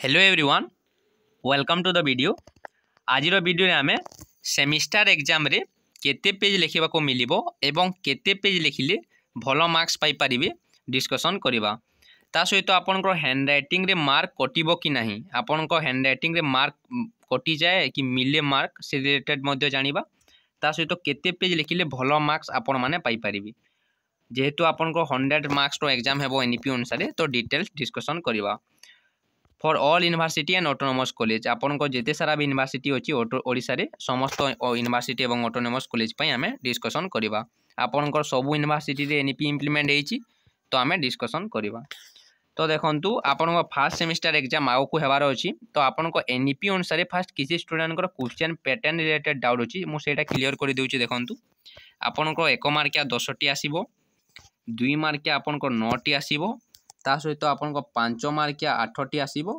Hello everyone welcome to the video. आज video आम semester exam रे केते पेज लिखा को मिलिबो एवं केते पेज लिखिले भल मार्क्स पाई परिबे डिस्कशन करबा। ता सहित आपनकर हैंड राइटिंग रे मार्क कटिबो कि नहीं, आपनकर हैंड राइटिंग रे मार्क कटि जाए कि मिले मार्क से रिलेटेड मध्ये जानिबा। ता सहित केते पेज लिखिले भल मार्क्स आपण माने पाई परिबे। जेहेतु आपनकर 100 मार्क्स रो एग्जाम हेबो एनईपी अनुसार तो डिटेल्स डिस्कशन करबा। For all university and autonomous college आपनको जेते सारा भी यूनिवर्सिटी अच्छी ओडिशा रे समस्त यूनिवर्सिटी एवं ऑटोनोमस कॉलेज पई आमे डिस्कशन करबा। आपनकर सब यूनिवर्सिटी रे एनईपी इंप्लीमेंट हेची तो आमे डिस्कशन करबा। तो देखंतु आपनको फर्स्ट सेमिस्टर एग्जाम आउ को हेबार अछि तो आपनको एनईपी अनुसार फर्स्ट किसी स्टूडेंट को क्वेश्चन पैटर्न रिलेटेड डाउट अछि मु सेटा क्लियर कर देउछि। देखंतु आपनको 1 मार्किया 10 टी आसीबो, 2 मार्किया आपनको 9 टी आसीबो, ता सहित आपनको 5 मार्किया 8 टी आसीबो,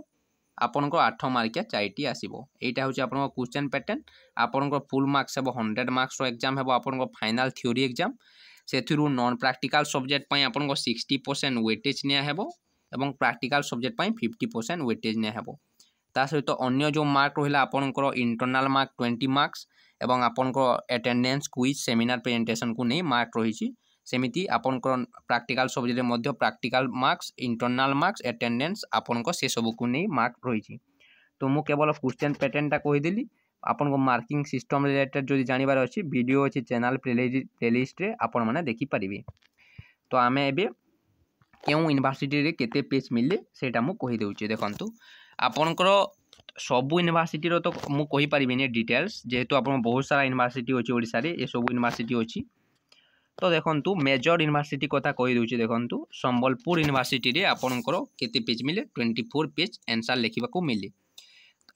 आपनको 8 मार्किया 4 टी आसीबो। एटा होछि आपनको क्वेश्चन पैटर्न। आपनको फुल मार्क्स हेबो 100 मार्क्स रो एग्जाम हेबो आपनको फाइनल थ्योरी एग्जाम। सेथिरु नॉन प्रैक्टिकल सब्जेक्ट पई आपनको 60% वेटेज निया हेबो एवं प्रैक्टिकल सब्जेक्ट पई 50% वेटेज निया हेबो। ता सहित अन्य जो मार्क रहिला आपनको इंटरनल मार्क 20 मार्क्स एवं आपनको अटेंडेंस क्विज सेमिनार प्रेजेंटेशन को नै मार्क रहिछि। सेमिति आपनकर प्रैक्टिकल सब्जेक्ट मध्य practical marks internal marks attendance आपनको से सब को नै मार्क रहिछि। तो मु केवल क्वेश्चन पैटर्न टा कहि देली। आपनको मार्किंग सिस्टम रिलेटेड जदि जानिबार अछि वीडियो अछि चैनल प्लेलिस्ट रे आपन माने देखि परिबे। तो आमे एबे केउ यूनिवर्सिटी रे केते पेज मिलले सेटा मु कहि देउछि। देखंतु आपनकर सब यूनिवर्सिटी रो तो मु कहि परिबिनी डिटेल्स जेहेतु आपन बहुत सारा यूनिवर्सिटी अछि ओडिसा रे ए सब यूनिवर्सिटी अछि। तो देखंतु मेजर यूनिवर्सिटी कथा कहि देउछि। देखंतु संबलपुर यूनिवर्सिटी रे आपनकर केते पेज मिले 24 पेज आंसर लिखिबा को मिले।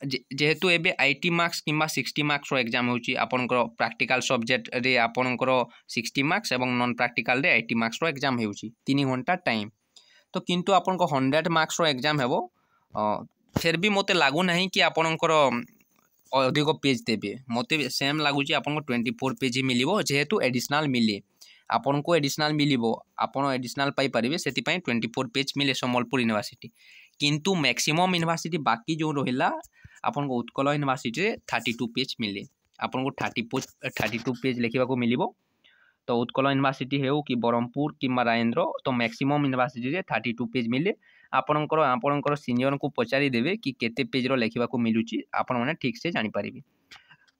जेहेतु एबे 80 मार्क्स किंबा 60 मार्क्स रो एग्जाम होछि आपनकर प्रैक्टिकल सब्जेक्ट रे आपनकर 60 मार्क्स एवं नॉन प्रैक्टिकल रे 80 मार्क्स रो एग्जाम होछि 3 घंटा टाइम। तो किंतु आपनकर 100 मार्क्स रो एग्जाम हेबो फिर भी मते लागु नाही कि आपनकर अधिक पेज देबे। मते सेम लागुछि आपनको 24 पेज ही मिलिबो जेहेतु एडिशनल मिले आपनको एडिशनल मिलिबो आपण एडिशनल पाई परिबे सेति पई 24 पेज मिले संबलपुर यूनिवर्सिटी। किंतु मैक्सिमम यूनिवर्सिटी बाकी जो रहिला आपनको उत्कल यूनिवर्सिटी रे 32 पेज मिले आपनको 32 पेज लिखिबा को मिलिबो। तो उत्कल यूनिवर्सिटी हेउ कि बरहमपुर कि राजेंद्र तो मैक्सिमम यूनिवर्सिटी रे 32 पेज मिले। आपनकर सीनियर को पचारि देबे कि केते पेज रो लिखिबा को मिलुची आपण माने ठीक से जानि परिबे।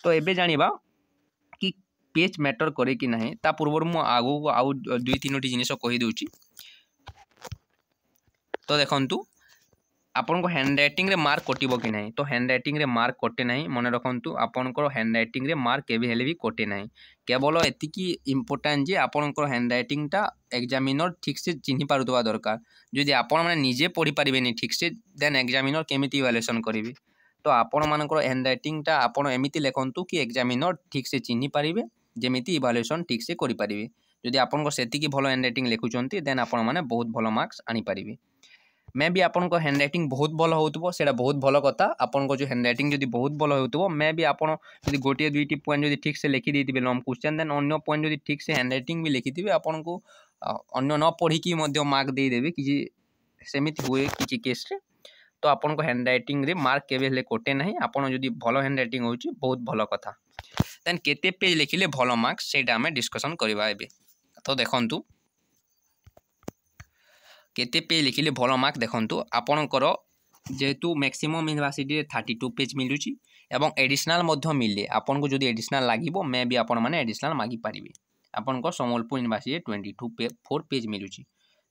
तो एबे जानिबा कि पेज मैटर करे कि नहीं ता पूर्व मु आगु आउ 2-3 जिनिस कहि देउची। तो देखंतु आपनको हैंड राइटिंग रे मार्क कटिबो कि नहीं तो हैंड राइटिंग रे मार्क कटे नहीं मन रखंतु आपनको हैंड राइटिंग रे मार्क केबे हेले भी कटे नहीं। केवल एतिकी इंपोर्टेंट जे आपनको हैंड राइटिंग टा एग्जामिनर ठीक से चिन्हि पारुतबा दरकार। जदि आपण माने निजे पढ़ी परिबेनी ठीक से देन एग्जामिनर केमिति इवैल्यूएशन करिवे। तो आपण मानकर हैंड राइटिंग टा आपण एमिति लेखंतु कि एग्जामिनर ठीक से चिन्हि पारिबे जेमिति इवैल्यूएशन ठीक से करि परिबे। जदि आपनको सेतिकी भलो हैंड राइटिंग लेखुचंती देन आपण माने बहुत भलो मार्क्स आनी परिबे। मैं भी आपन को हैंड राइटिंग बहुत भल होतबो सेटा बहुत भल कथा। आपन को जो हैंड राइटिंग जदि बहुत भल होतबो मैं भी आपन जदि गोटे 2टी पॉइंट जदि ठीक से लिखि देतिबे लॉन्ग क्वेश्चन देन अन्य पॉइंट जदि ठीक से हैंड राइटिंग भी लिखिथिबे आपन को अन्य न पढ़ी की मध्य मार्क दे देबे कि सेमिति हुए कि केस रे। तो आपन को हैंड राइटिंग रे मार्क केबे हेले कोटे नहीं। आपन जदि भलो हैंड राइटिंग होची बहुत भल कथा। देन केते पेज लिखिले भलो मार्क्स सेटा हमें डिस्कशन करबा एबे। तो देखंतु केते पेज लिखिले भल मार्क देखंतु आपनकर जेहेतु मैक्सिमम यूनिवर्सिटी रे 32 पेज मिलुची एवं एडिशनल मध्य मिले आपन को जदि एडिशनल लागिबो मैं भी आपन माने एडिशनल मागी परिबे। आपन को संबलपुर यूनिवर्सिटी रे 24 पेज मिलुची।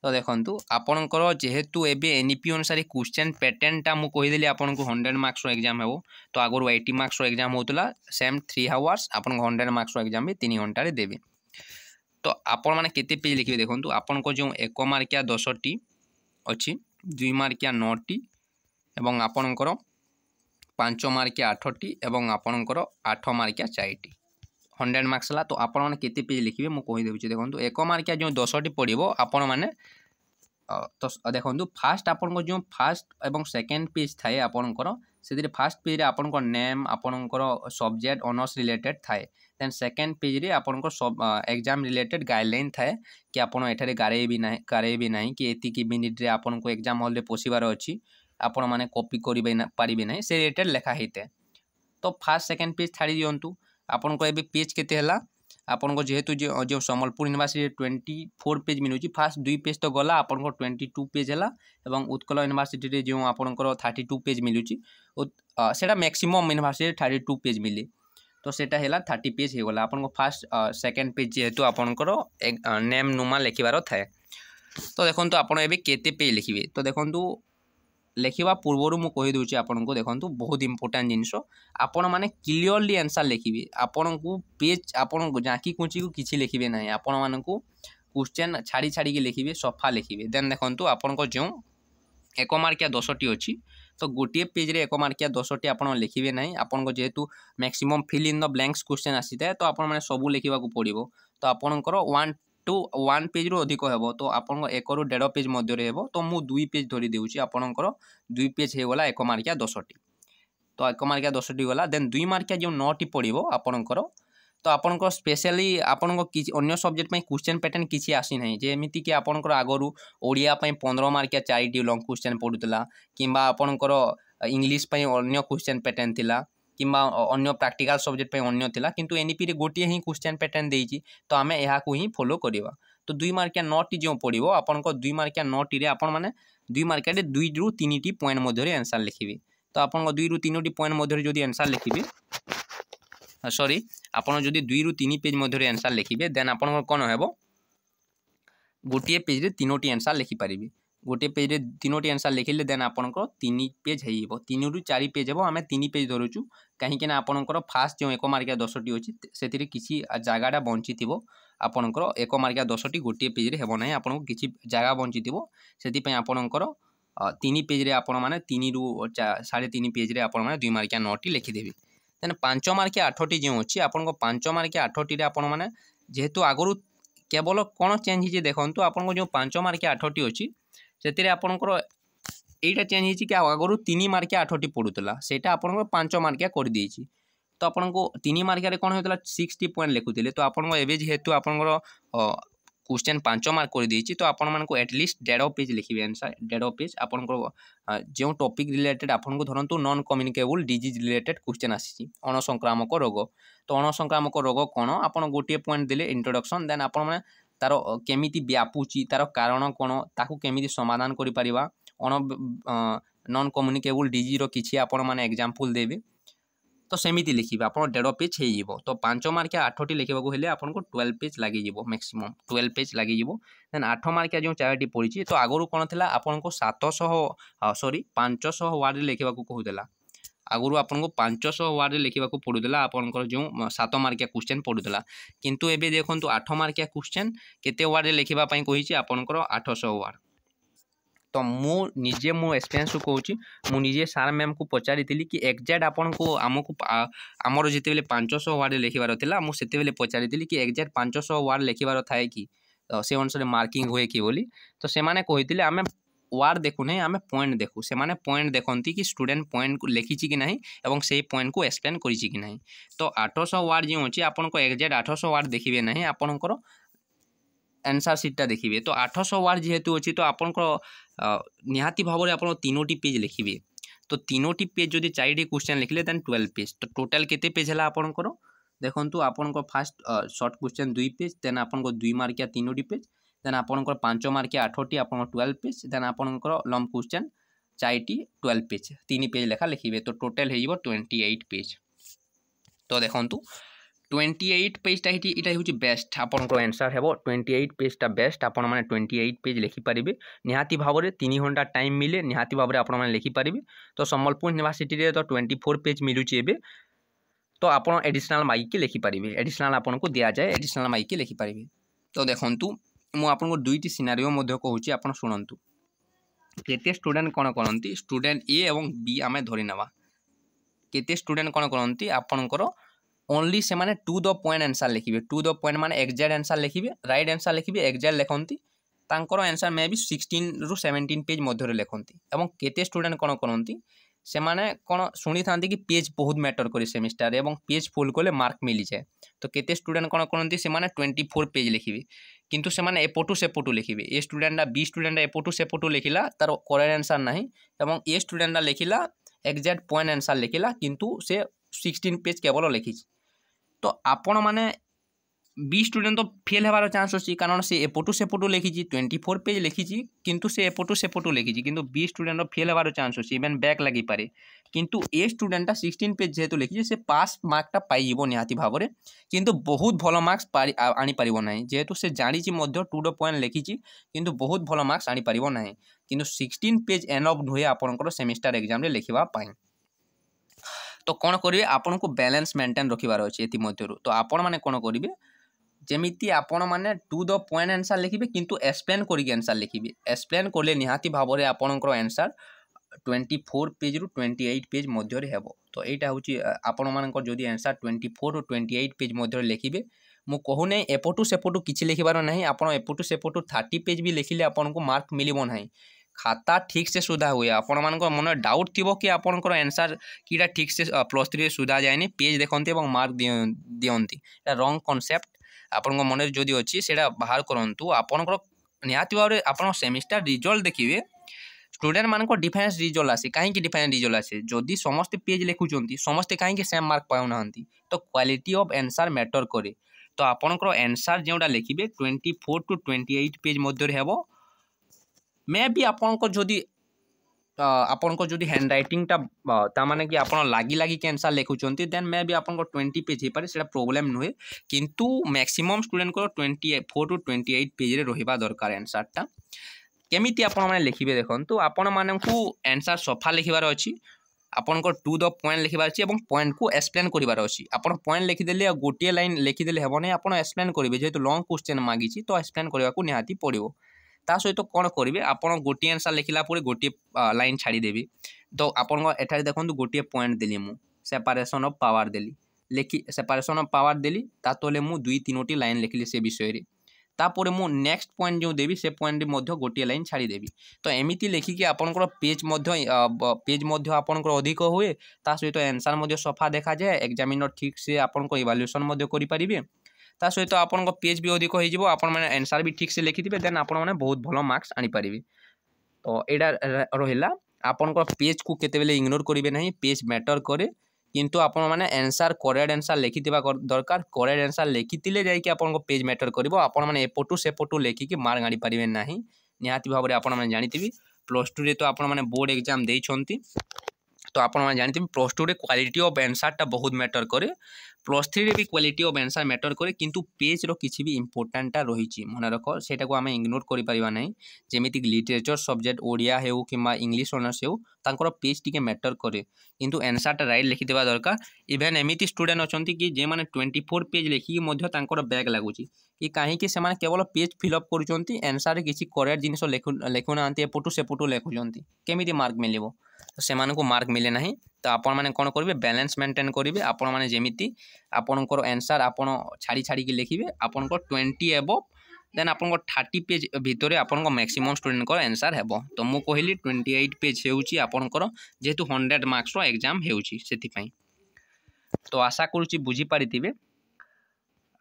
तो देखंतु आपनकर जेहेतु एबे एनईपी अनुसार क्वेश्चन पैटर्न टा मु कहि देली आपन को 100 मार्क्स रो एग्जाम हेबो। तो आगरो 80 मार्क्स रो एग्जाम होतला सेम 3 आवर्स आपन को 100 मार्क्स रो एग्जाम भी 3 घंटा रे देबे। तो आपण माने केते पेज लिखिबे देखंतु आपण को जो 1 मार्किया 10 टी अछि, 2 मार्किया 9 टी एवं आपणकर 5 मार्किया 8 टी एवं आपणकर 8 मार्किया 4 टी 100 मार्क्स ला। तो आपण माने केते पेज लिखिबे मु कहि देउछि। देखंतु 1 मार्किया जो 10 टी पडिबो आपण माने तो देखंतु फास्ट आपण को जो फास्ट एवं सेकंड पेज थाए आपणकर सेदिरे फास्ट पेज रे आपणकर नेम आपणकर सब्जेक्ट ऑनर्स रिलेटेड थाए। देन सेकंड पेज रे आपणकर सब एग्जाम रिलेटेड गाइडलाइन थाए कि आपण एठारे गारे भी नाही कि एति कि मिनिट रे आपण को एग्जाम हॉल रे पोसिबार अछि। आपण मैंने कॉपी करेंगे ना से रिलेटेड लिखा होता है। तो फास्ट सेकेंड पेज छाड़ी दिंतु आपन को एबे पेज केते हला आपन को जेहेतु जो संबलपुर यूनिवर्सिटी 24 पेज मिलूँ फास्ट 2 पेज तो गला आपन को 22 पेज है और उत्कल यूनिवर्सिटी रे जो आपन को 32 पेज मिलूँ सेटा मैक्सिमम यूनिवर्सिटी 32 पेज मिले तो सेटा है 30 पेज हो गला आपन को फास्ट सेकेंड पेज जेहेतु आपनकर नेम नुमा लिखबार थाए। तो देखो आपड़ ए केते पेज लिखे तो देखो लिखा पूर्वर मुझे कहीदे आपन को देखो बहुत इंपोर्टाट जिनस आपण मैंने क्लीयरली आंसर लिखे आपन को पेज आपन जाकी कुची को किसी लिखे ना आपण मान क्वेश्चन छाड़ी छाड़ी लिखे सफा लिखे देन देखो आपन को जो 1 मार्किया 10टी अच्छी तो गोटे पेज रे 1 मार्किया 10टी आपन लिखे ना आपन को जेहेतु maximum fill in the blanks question आसी था तो आपन मैंने सबू लिखा पड़ो तो आपणकर 1 to 1 पेज रू अधिक हे तो आपन 1 रू 1.5 पेज मध्य हे तो मु 2 पेज धरी देउची आपणकर 2 पेज हो गला 1 मार्किया 10टी तो 1 मार्किया 10टी गला देन 2 मार्किया जो 9टी पड़ो आपणकर तो आपणकर स्पेशली आपन अन्य सब्जेक्ट में क्वेश्चन पैटर्न किसी आसी ना जेमिति कि आपणकर आगरू ओडिया 15 मार्किया 4टी लॉन्ग क्वेश्चन पड़ूला किंबा आपणकर इंग्लिश अन्य क्वेश्चन पैटर्न थिला किंबा अन्य प्रैक्टिकल सब्जेक्ट पे अन्य थिला किंतु एनईपी रे गोटे ही क्वेश्चन पैटर्न देइची तो आमे एहा को ही फॉलो करिवा। तो 2 मार्किया 9टी जो पड़ो आपन को 2 मार्किया 9टी रे आपन माने 2 मार्किया रे 2 रू 3टी पॉइंट मध्य आंसर लिखिबे तो आपन को 2 रू 3टी पॉइंट मध्य जदी आंसर लिखिबे सॉरी आपन जदी 2 रू 3 पेज मध्य आंसर लिखिबे देन आपन कोन हेबो गोटे पेज रे 3टी आंसर लिखि पारिबे गोटे पेज रे 3टी आंसर लिखिले देन आपनकर 3 पेज हेइबो 3 रू 4 पेज हेबो आमे 3 पेज धरुचु कहीं ना आपनकर फास्ट जो 1 मार्किया 10टी अच्छी से किसी जगहटा बंची थो आपनकर 1 मार्किया 10टी गोटे पेज रे हेबो नाही आपनको किसी जगह बंची थो से आपनकर 3 पेज रे आपण माने 3 रू 3.5 पेज रे आपण माने 2 मार्किया 9टी लिखिदेबे देन 5 मार्किया 8टी जो अच्छी आपनको 5 मार्किया 8टी रे आपण माने जेहेतु आगरू केवल कौन चेंज होइए देखंतु आपनको जो 5 मार्किया 8टी अच्छी से आपणकर यहीटा चेंज हो आगरू 3 मार्किया 8टी पड़ूला से आपको 5 मार्किया कर देछि तो आपको 3 मार्किया कौन होता 60 पॉइंट लिखुले तो आपको एवं जेहेतु आपंकर क्वेश्चन 5 मार्क कर देछि तो आपण मानको एटलिस्ट 1.5 पेज लिखिबे आंसर 1.5 पेज आपंकर जो टॉपिक रिलेटेड आपको धरतु non communicable disease related question आसी अणसंक्रामक रोग तो अणसंक्रामक रोग कौन आप गोटे पॉइंट देले इंट्रोडक्शन देन आप तार केमिति व्यापुची तार कारण कौन ताकू केमिति समाधान करि परिबा नॉन कम्युनिकेबल डिजीज रो किछि आपण माने एग्जांपल देबे तो सेमिति लिखिबे आपण 1.5 पेज हे जिवो तो 5 मार्किया 8टी लिखिबाकू हेले आपनको 12 पेज लागि जिवो मैक्सिमम 12 पेज लागि जिवो देन 8 मार्किया जो 4टी पड़िछि तो आगरू कोन थिला आपनको 500 वर्ड लिखिबाकू कहूदेला आगरू आपनको 500 वर्ड लिखिबाकू पड़ूला आपनकर जो 7 मार्किया क्वेश्चन पड़ूला किंतु एबे देखंतु 8 मार्किया क्वेश्चन केते वर्ड लिखिबा पई कहिछि आपनकर 800 वर्ड तो मुझे मो एक्सपीरियंस कहूँ मुझे सार मैम को पचारि कि एक्जाक्ट आपन को आमको आमर जिते बेले 500 वर्ड लिखबार था मुझे पचारि कि एक्जाक्ट 500 वर्ड लिखबार थाए कि से अनुसार मार्किंग हुए कि बोली तो से माने कहिथिले आमे वार्ड देखु नहीं आमे पॉइंट देखु से माने पॉइंट देखती कि स्टूडेंट पॉइंट को लिखी कि नहीं और से पॉइंट को एक्सप्लेन करिछि कि नहीं तो 800 वर्ड जो अच्छी आपन को एक्जाक्ट 800 वर्ड देखिए नहीं आपनकर आंसर सीटा देखिए तो 800 वर्ड जेहेतु अच्छी तो आपनकर निहाती भाव में आप 3टी पेज लिखिए तो 3टी पेज जदि 4टी क्वेश्चन लिखिले देन 12 पेज तो टोटल केते पेज है आपनकर देखंतु आपनकर first short question 2 page then आपनकर 2 मार्किया 3टी पेज देन आपनकर 5 मार्किया 8टी आपनकर 12 पेज देन आपनकर लॉन्ग क्वेश्चन 4टी 12 पेज 3 पेज लेखा लिखिए तो टोटल हो 28 पेज तो देखंतु 28 पेजटा यहाँ हूँ बेस्ट आपंकर आंसर हे 28 पेजटा बेस्ट आपण मैंने 28 पेज लिखिपारे निहाती भाव में 3 घंटा टाइम मिले निहाती भाव में आपने लिखिपारे तो संबलपुर यूनिवर्सिटी रे तो 24 पेज मिलूची एबे तो आप एडिशनल माइक के लिखिपारे एडिशनल आपन को दिया जाए एडिशनल माइक के लिखिपारे तो देखंतु मु आपन को 2टी सिनारियो मध्य कहूँ आप शुणु केते स्टूडेंट कौन करती स्टूडेंट ए और बी आम धरी नवा केते स्टूडेंट कौन करती आपणकर ओनली से माने टू द पॉइंट आंसर लिखिबे टू द पॉइंट माने एक्जाक्ट आंसर लिखिबे राइट आंसर लिखिबे एक्जाक्ट लिखंती तांकर आंसर मे भी 16 रू 17 पेज मध्य लिखंती एवं केते स्टूडेंट कौन करती से माने कौन शुणी था कि पेज बहुत मैटर करे सेमिस्टार एवं पेज फुल कले मार्क मिली जाए। तो केते स्टूडेंट कौन करती से 24 पेज लिखे किंतु से माने एपटू सेपटू लिखे। ए स्टूडेंटा बी स्टूडेंटा एपटू सेपटू लिखिला तार करेक्ट आंसर नहीं एवं ए स्टूडेंटा लिखिला एक्जाक्ट पॉइंट आंसर लिखिला किंतु से 16 पेज केवल लिखी। तो आपण माने बी स्टूडेंट तो फेल होवार चान्स अच्छी कारण से एपटू सेपटू लिखी 24 पेज लिखी किंतु से एपटू सेपटू लिखी किंतु बी स्टूडेंट फेल होवार चान्स अच्छी इवेन बैक लगी पारे किंतु ए स्टूडेंटा 16 पेज जेहेतु लिखी से पास मार्कटा पाइब निहाती भाव में किंतु बहुत भल मार्क्स आनी पारिबो नाही जेहेतु से जानी टू द पॉइंट लिखी किंतु बहुत भल मार्क्स आनी पारिबो नाही किंतु 16 पेज एनफ नुहे आपनकर सेमिस्टर एग्जाम रे लिखिबा पाई। तो कौन करेंगे आपन को बैलेंस मेंटेन रखिबार अच्छे एथि मध्यरु। तो आपण माने कौन करेंगे जमीती आपण माने टू द पॉइंट आंसर लिखिबे किंतु एक्सप्लेन करिके आंसर लिखिबे। एक्सप्लेन करले निहाती भाव में आपनकर आंसर 24 पेज रु 28 पेज मध्य रे हेबो। तो एटा होची आपण मानकर जदी आंसर 24 रु 28 पेज मध्य रे लिखिबे मु कहू नै एपटू सेपटू किछि लिखिबार नाही। आपण एपटू सेपटू 30 पेज भी लिखिले आपण को मार्क मिलिबो नाही। खाता ठीक से सुधा हुए आपण मान मन डाउट थी कि आपंकर आंसर कीटा ठीक से +3 सुधा जाए पेज देखते और मार्क दियंती रंग कॉन्सेप्ट आपण मन जदि अच्छी से बाहर करूँ। आपंकर निहाती भाव में आप सेमिस्टर रिजल्ट देखिए स्टूडेंट मान डिफरेंस रिजल्ट आसे कहीं डिफरेंस रिजल्ट आसे जदि समस्ते पेज लिखुंट समस्ते कहीं सेम मार्क पाऊना। तो क्वालिटी ऑफ आंसर मैटर करे। तो आपंकर आंसर जोटा लिखिए 24 टू 28 पेज मध्य हेबो। मे भी आपको जदि हैंड रईटिंगटा ताने कि आप लगी लगी के आंसर लिखुंट देन मे भी आपको 20 पेज हो पारे से प्रोब्लेम नुहे किंतु मैक्सिमम स्टूडेंट को 24 टू 28 पेज रे रहिबा दरकार आंसरटा। केमिति आपण माने लिखिबे देखंतु आपण मानकू आंसर सफा लिखिबार अछि आपनको टू द पॉइंट लिखिबार अछि एवं पॉइंट को एक्सप्लेन करिबार अछि। आपण पॉइंट लिखिदेले गोटे लाइन लिखिदेले हेबो नै आपण एक्सप्लेन करिवे जेहेतु लॉन्ग क्वेश्चन मागिछि तो एक्सप्लेन करबा को निहाती पड़िबो। ता सहित कौन करेंगे आपड़ गोटे आंसर लिखला गोटे लाइन छाड़देवी। तो आपको एठारे देखो गोटे पॉइंट देली मु सेपारेशन ऑफ पावर देली लिखी सेपारेशन ऑफ पावर देली तले मु 2-3 लाइन लिखली से विषय रे तापर मु नेक्स्ट पॉइंट जो देवी से पॉइंट गोटे लाइन छाड़देवी। तो एमती लिखिकी आपंकर पेज आपंकर अधिक हुए ता सहित आंसर सफा देखा जाए एग्जामिनर ठीक से आपंकर इवैल्यूएशन करें ता सहित आपन पेज भी अधिक हो आपण माने आंसर भी ठीक से लिखिथिबे देन आपण माने बहुत भलो मार्क्स आनी पारिबे। तो एडा रहिला आपन को पेज को केते बेले इग्नोर करिवे नहीं पेज मैटर करे किंतु आपण माने आंसर करेक्ट आंसर लिखिथिबा दरकार। करेक्ट आंसर लिखिथिले जाय कि आपन को पेज मैटर करिवो आपण माने एपटू सेपटू लिखि कि मार्क आनी पारिबे नहीं। निहाती भाव रे आपण माने जानिथिबी +2 रे तो आपण माने बोर्ड एग्जाम देई छंती तो आपण माने जानिथिबी +2 रे क्वालिटी ऑफ आंसरटा बहुत मैटर करे +3 रे भी क्वालिटी ऑफ आंसर मैटर करे किंतु पेज रो किछि भी इंपोर्टेंटा रही मन रख सेटा को आम इग्नोर करि परिबा नहीं। जेमिति लिटरेचर सब्जेक्ट ओडिया हेउ किंबा इंग्लिश ऑनर्स हेउ तांकर पेज टिके मैटर करे किंतु आंसरटा राइट लिखि देबा दरकार। इवेन एमिति स्टूडेंट अछंती कि जे माने 24 पेज लिखि मध्य तांकर बैक लागुची कि काहे कि से माने केवल पेज फिलअप करूचंती आंसर रे किछि करेक्ट जिनिस लेखु नांती एपटू सेपटू लेखुचंती केमिति मार्क मिलिबो। तो से मानकु मार्क मिले नहीं। तो आपण माने कोन करिवे बैलेंस मेंटेन करिवे आपण माने जेमिति आपनकर आंसर आपण छाड़ी छाड़ी के लिखिवे आपनकर 20 एबव देन आपनकर 30 पेज भितरे आपनकर मैक्सिमम स्टूडेंट को आंसर हेबो। तो मु कहली 28 पेज हेउची आपनकर जेतु 100 मार्क्स रो एग्जाम हेउची सेति पई। तो आशा करूची बुझी पारिथिबे।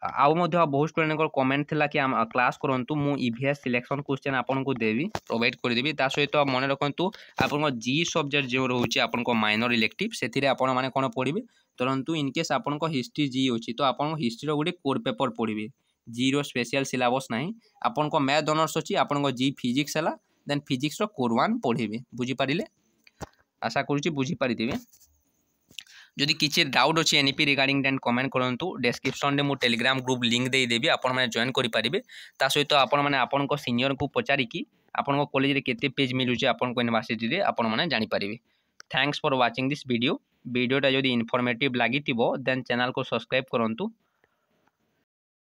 आउ मध्य बहुत स्टूडेंट को कमेंट थिला कि हम क्लास करंतु मु ईवीएस सिलेक्शन क्वेश्चन आपन को देवी प्रोवाइड कर देबी ता सहित मन रखंतु आपन को जी सब्जेक्ट जो रहउची आपन को माइनर इलेक्टिव सेथिरे आपन माने कोन पढिबे तुरंतु इन केस आपन को हिस्ट्री जी होची तो आपन को हिस्ट्री रो गुडी कोर पेपर पढिबे जी रो स्पेशल सिलेबस नाही। आपन को मैथ ऑनर्स होची आपन को जी फिजिक्स हला देन फिजिक्स रो कोर 1 पढिबे। बुझी पारिले आशा करूची बुझी पारिथिबे। जदि किसी डाउट अच्छी एनईपी रिगार्डिंग देन कमेंट करूँ डिस्क्रिप्शन में मुझे टेलीग्राम ग्रुप लिंक देदेवी आपण मैंने जॉइन करेंगे। ता सहित आपण मैंने आपण सीनियर को पचारिकी आपण कॉलेज रे केते पेज मिलूचे आपण यूनिवर्सिटी रे आपण मैंने जानीपारे। थैंक्स फॉर वाचिंग दिस वीडियोटा जदि इनफॉर्मेटिव लगी देन चैनल को सब्सक्राइब करूँ।